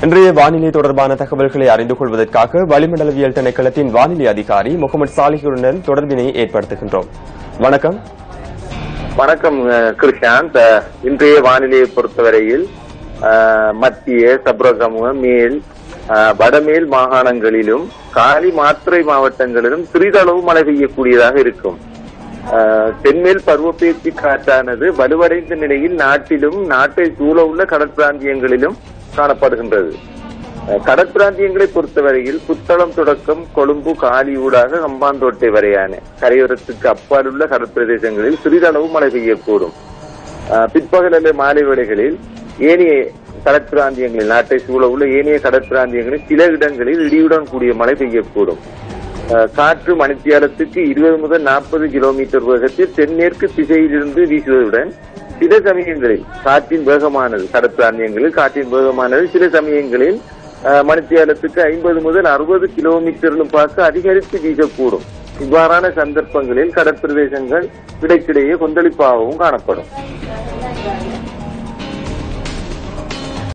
இன்றைய வானிலை தொடர்பான தகவல்களை அறிந்து கொள்வதற்காக வளிமண்டலவியல் திணைக்களத்தின் வானிலை அதிகாரி முகமது சாலிஹுடன் தொடர்பினை ஏற்படுத்துகின்றோம். வணக்கம். வணக்கம் கிருஷாந்த். இன்றைய வானிலையை பொறுத்தவரையில் மத்திய சப்ரகமுக மேல் வடமேல் மாகாணங்களிலும் காலி மாத்திரை மாவட்டங்களிலும் சிறிதளவு மழை பெய்யக்கூடியதாக இருக்கும். தென்மேல் பருவப்பெயர்ச்சி காற்றானது வலுவடைந்த நிலையில் நாட்டிலும் நாட்டை சூழ உள்ள கடற்பிராந்தியங்களிலும் காணப்படுகின்றது. கடற்பிராந்தியங்களை பொறுத்தவரையில் புத்தளம் தொடக்கம் கொழும்பு காலி ஊடாக ஹம்பாந்தோட்டை வரையான கரையோரத்துக்கு அப்பால் உள்ள கடற்பிரதேசங்களில் சிறிதளவு மழை பெய்யக்கூடும். பிற்பகல் அல்லது மாலை வேளைகளில் ஏனைய கடற்பிராந்தியங்களில் நாட்டை சூழ உள்ள ஏனைய கடற்பிராந்தியங்களில் சில இடங்களில் இடியுடன் கூடிய மழை பெய்யக்கூடும். காற்று மணித்தியாலத்துக்கு 20 முதல் 40 கிலோமீட்டர் வேகத்தில் தென்மேற்கு திசையிலிருந்து வீசுவதுடன் சில சமயங்களில் காற்றின் வேகமானது கடற்பிராந்தியங்களில் காற்றின் வேகமானது சில சமயங்களில் மணித்தியாலத்துக்கு 50 முதல் 60 கிலோமீட்டர்களும் பார்க்க அதிகரித்து வீசக்கூடும். இவ்வாறான சந்தர்ப்பங்களில் கடற்பிரதேசங்கள் இடைக்கிடையே கொந்தளிப்பாகவும் காணப்படும்.